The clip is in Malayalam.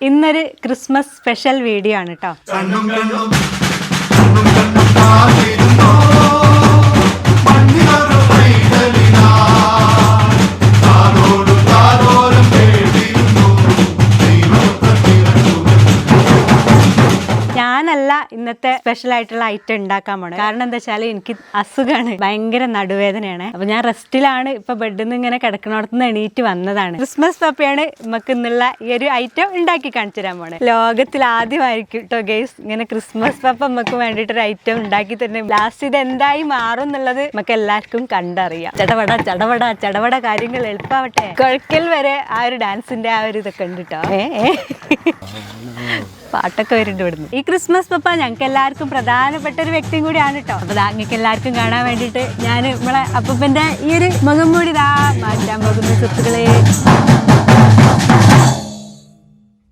ഇന്നൊരു ക്രിസ്മസ് സ്പെഷ്യൽ വീഡിയോ ആണ് കേട്ടോ. ഞാനല്ല ഇന്നത്തെ സ്പെഷ്യൽ ആയിട്ടുള്ള ഐറ്റം ഉണ്ടാക്കാൻ പോണത്. കാരണം എന്താ വെച്ചാൽ എനിക്ക് അസുഖമാണ്, ഭയങ്കര നടുവേദനയാണ്. അപ്പൊ ഞാൻ റെസ്റ്റിലാണ്. ഇപ്പൊ ബെഡിൽ നിന്ന് ഇങ്ങനെ കിടക്കണോടത്തുനിന്ന് എണീറ്റ് വന്നതാണ്. ക്രിസ്മസ് പപ്പയാണ് നമുക്ക് ഇന്നുള്ള ഈ ഒരു ഐറ്റം ഉണ്ടാക്കി കാണിച്ചു തരാൻ പോണേ. ലോകത്തിൽ ആദ്യമായിരിക്കും കേട്ടോ ഗൈസ് ഇങ്ങനെ ക്രിസ്മസ് പപ്പ നമുക്ക് വേണ്ടിയിട്ട് ഒരു ഐറ്റം ഉണ്ടാക്കി തന്നെ. ലാസ്റ്റ് ഇത് എന്തായി മാറും എന്നുള്ളത് നമുക്ക് എല്ലാവർക്കും കണ്ടറിയാം. ചടപട ചടപട ചടപട കാര്യങ്ങൾ എളുപ്പമാവട്ടെ. കുഴക്കൽ വരെ ആ ഒരു ഡാൻസിന്റെ ആ ഒരു ഇതൊക്കെ ഉണ്ട് കേട്ടോ. പാട്ടൊക്കെ വരുന്നുണ്ട് ഇവിടുന്ന്. ഈ ക്രിസ്മസ് പപ്പ ഞങ്ങൾക്ക് എല്ലാവർക്കും പ്രധാനപ്പെട്ട ഒരു വ്യക്തിയും കൂടിയാണ് കേട്ടോ. അപ്പൊ ഞങ്ങൾക്ക് എല്ലാവർക്കും കാണാൻ വേണ്ടിയിട്ട് ഞാൻ നമ്മളെ അപ്പൂപ്പന്റെ ഈ ഒരു മുഖം മൂടി മാറ്റാൻ പോകുന്ന സുഹൃത്തുക്കളെ.